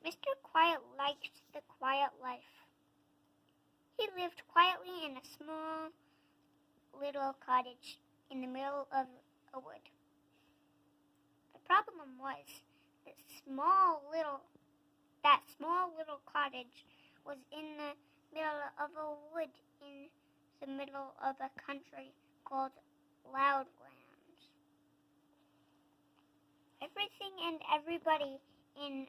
Mr. Quiet liked the quiet life. He lived quietly in a small little cottage in the middle of a wood. The problem was that small little cottage was in the middle of a wood in the middle of a country called Loudland. Everything and everybody in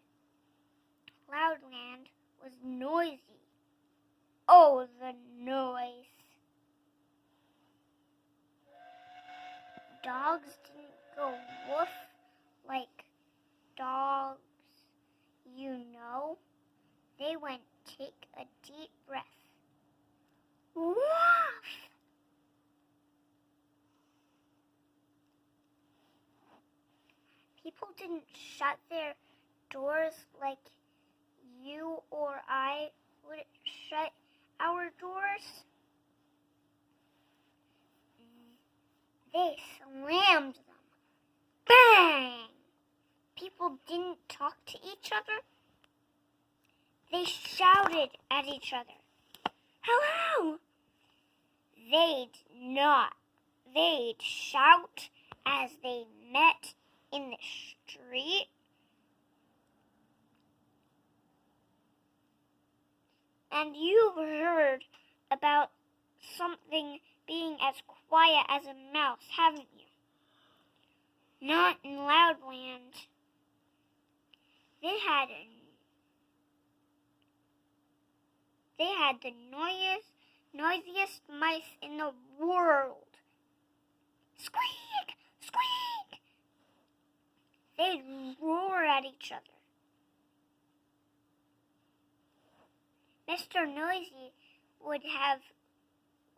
Loudland was noisy. Oh, the noise. Dogs didn't go woof like dogs, you know. They went take a deep breath. Woof! People didn't shut their doors like you or I would shut our doors. They slammed them. Bang! People didn't talk to each other. They shouted at each other. Hello! They'd not. They'd shout as they met in the street. And you've heard about something being as quiet as a mouse, haven't you? Not in Loudland. They had the noisiest mice in the world. Squeak! Squeak! They'd roar at each other. Mr. Noisy would have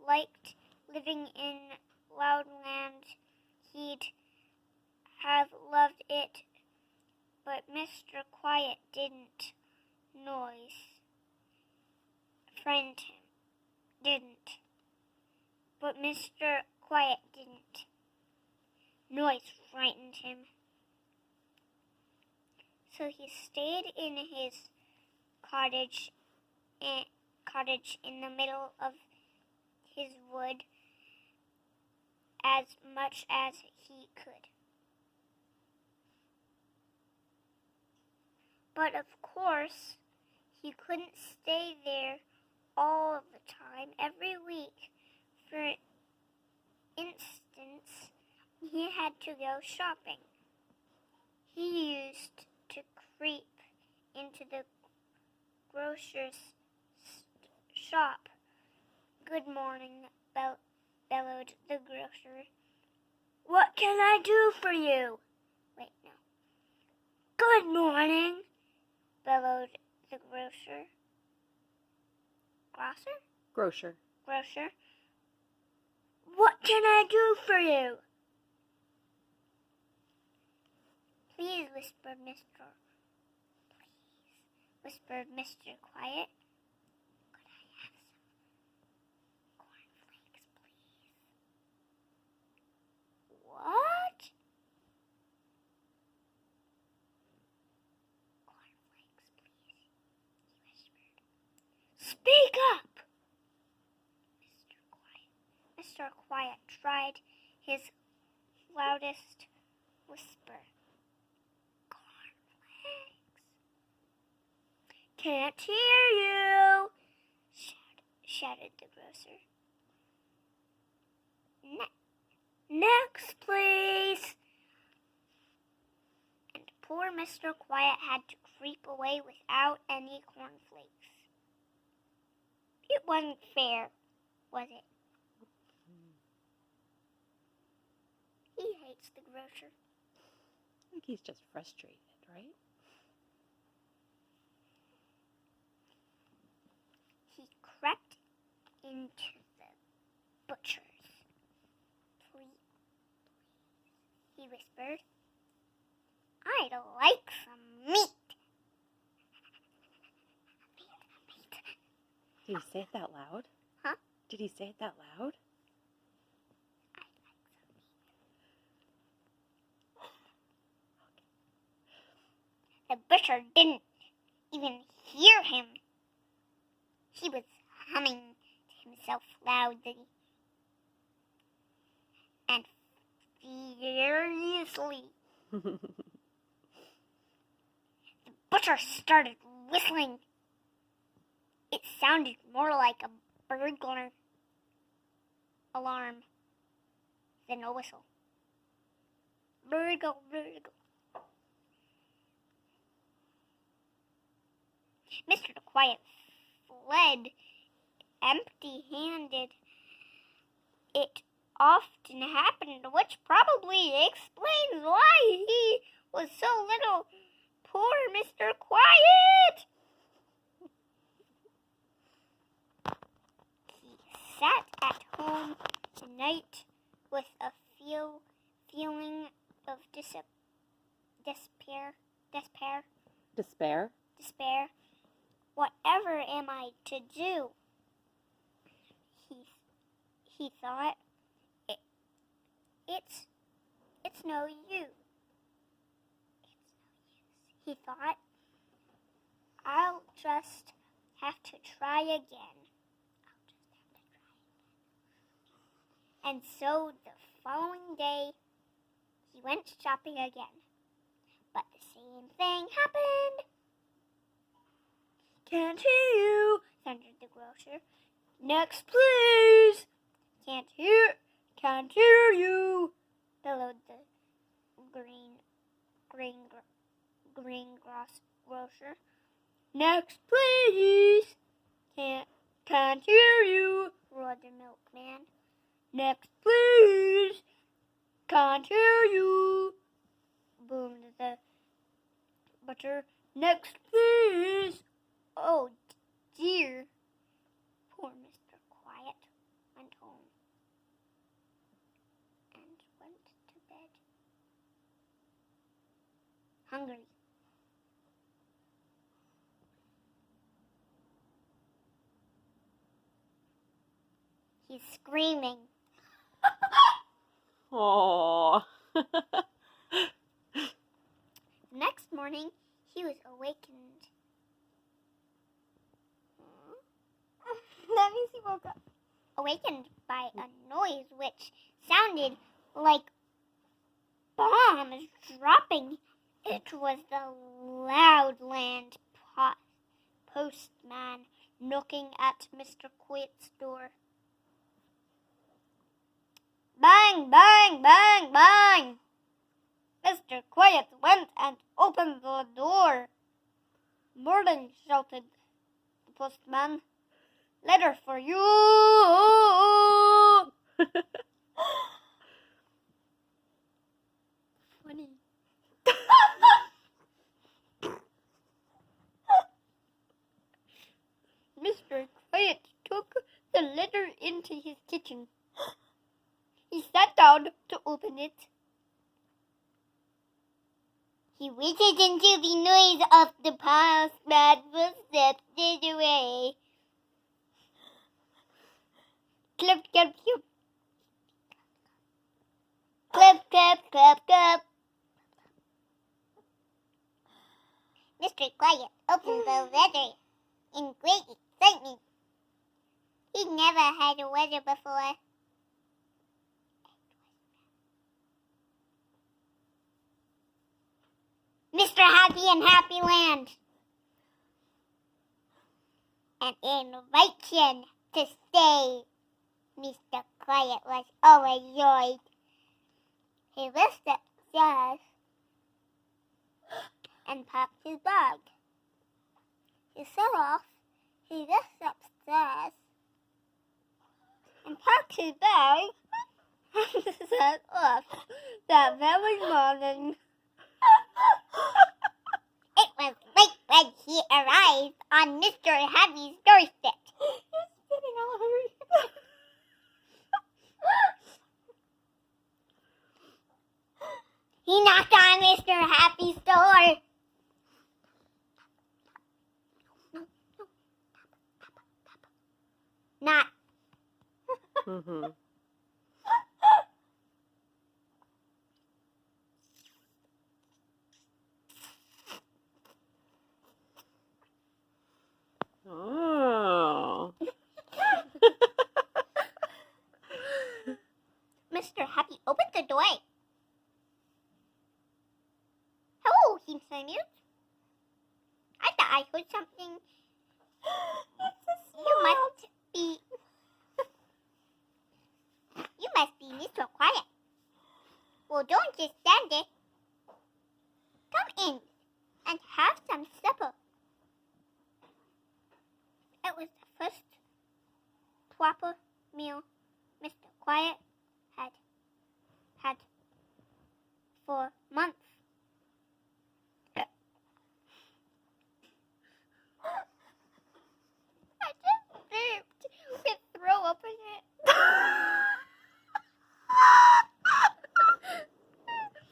liked living in Loudland. He'd have loved it, but Mr. Quiet didn't. Noise frightened him. Didn't. But Mr. Quiet didn't. Noise frightened him. So he stayed in his cottage in the middle of his wood as much as he could. But of course, he couldn't stay there all the time. Every week, for instance, he had to go shopping. He used to creep into the grocer's shop. Good morning, bellowed the grocer. What can I do for you? Wait, no. Good morning, bellowed the grocer. Grocer? Grocer. What can I do for you? Please, whispered Mr. Quiet. Could I have some cornflakes, please? What? Cornflakes, please, he whispered. Speak up! Mr. Quiet tried his loudest whisper. Cornflakes. Can't hear you, shouted the grocer. Next, please. And poor Mr. Quiet had to creep away without any cornflakes. It wasn't fair, was it? He hates the grocer. I think he's just frustrated, right? He crept into the butcher's. Please, he whispered. I'd like some meat. Did he say it that loud? Huh? Did he say it that loud? The butcher didn't even hear him. He was humming to himself loudly and furiously. The butcher started whistling. It sounded more like a burglar alarm than a whistle. Burgle, burgle. Mr. Quiet fled empty-handed. It often happened, which probably explains why he was so little. Poor Mr. Quiet! He sat at home tonight with a feeling of despair. Despair. Whatever am I to do? He thought. It's no use. He thought, I'll just have to try again. And so the following day, he went shopping again. But the same thing happened. Can't hear you, thundered the grocer. Next, please. Can't hear you, bellowed the green grocer. Next, please. Can't hear you, roared the milkman. Next, please. Can't hear you, boomed the butcher. Next, please. Oh, dear. Poor Mr. Quiet went home and went to bed. Hungry. He's screaming. Aww. Next morning, he was awakened. That means he woke up. Awakened by a noise which sounded like bombs dropping. It was the Loudland postman knocking at Mr. Quiet's door. Bang, bang, bang, bang! Mr. Quiet went and opened the door. Morning, shouted the postman. Letter for you! Funny. Mr. Quiet took the letter into his kitchen. He sat down to open it. He waited until the noise of the postman's footsteps died away. Clip, clip, clip. Clip, clip, clip, clip. Mr. Quiet opened the letter in great excitement. He'd never had a letter before. Mr. Happy and Happy Land. An invitation to stay. Mr. Quiet was overjoyed. He lifted upstairs and packed his bag. He set off. He lifted upstairs and packed his bag and set off that very morning. It was late when he arrived on Mr. Happy's doorstep. He's spitting all over you. He knocked on Mr. Happy's door. Not. Mm-hmm. away. Hello, he continued. I thought I heard something. You must be Mr. Quiet. Well, don't just stand there. Come in and have some supper. It was the first proper meal Mr. Quiet had for months. I just burped with throw up in it.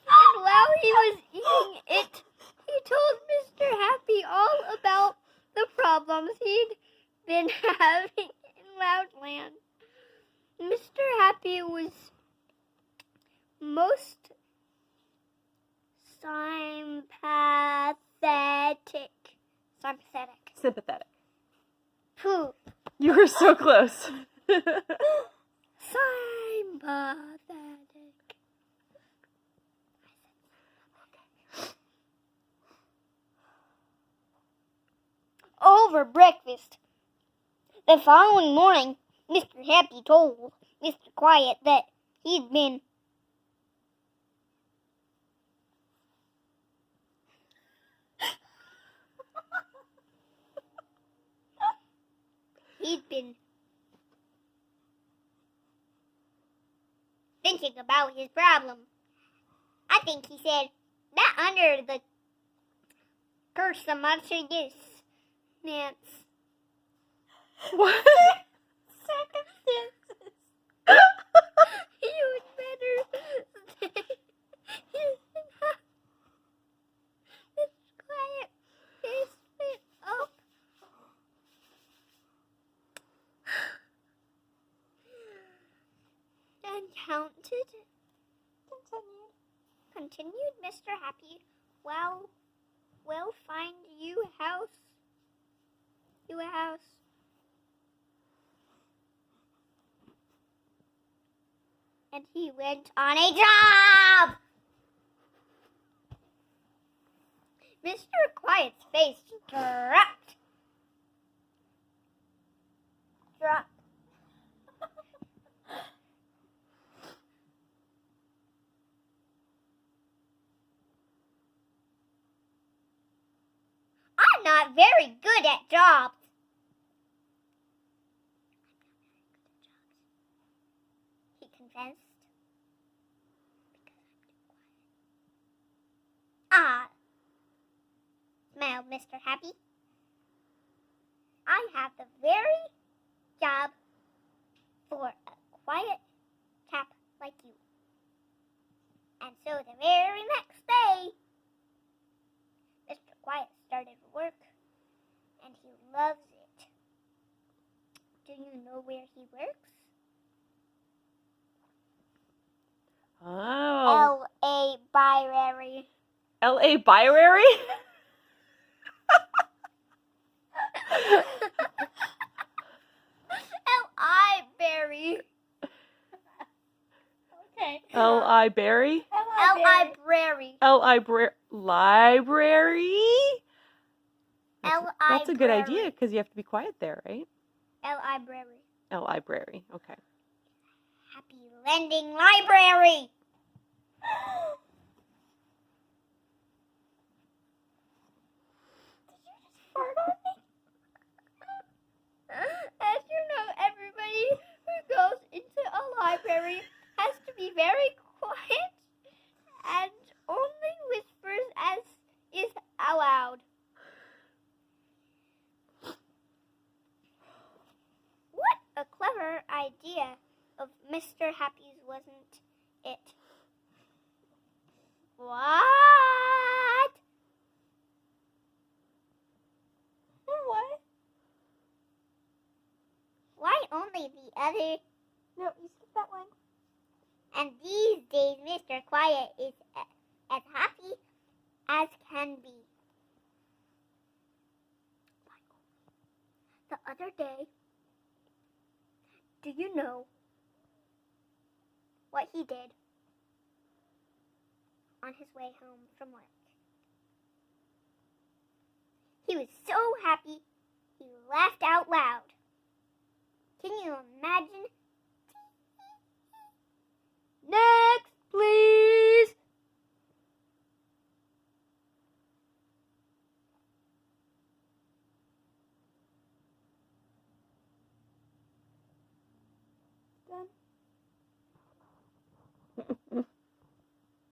And while he was eating it, he told Mr. Happy all about the problems he'd been having in Loudland. Mr. Happy was most Sympathetic. Poop. You were so close. Sympathetic. Over breakfast. The following morning, Mr. Happy told Mr. Quiet that he'd been thinking about his problem. I think he said that under the curse of circumstances. What? Circumstances. He was better than this quiet face lit up. And continued Mr. Happy. Well, we'll find you a house. And he went on a job. Mr. Quiet's face dropped. I'm not very good at jobs. He confessed. Smiled Mr. Happy. I have the very job for a quiet chap like you. And so the very next day, Mr. Quiet started work, and he loves it. Do you know where he works? Oh. L.A. Library. L.A. Library? L.I. Berry. Okay. L.I. Berry? L.I. Brary. L.I. Library? L.I. That's a good idea, because you have to be quiet there, right? L.I. Brary. L.I. Brary, okay. Happy Lending Library. Did you just fart on me? As you know, everybody who goes into a library has to be very quiet and only whispers as is allowed. What a clever idea of Mr. Happy's, wasn't it? What? What? Why only the other? No, you skip that one. And these days, Mr. Quiet is as happy as can be. The other day, do you know what he did? on his way home from work. He was so happy, he laughed out loud. Can you imagine? Next, please. Done.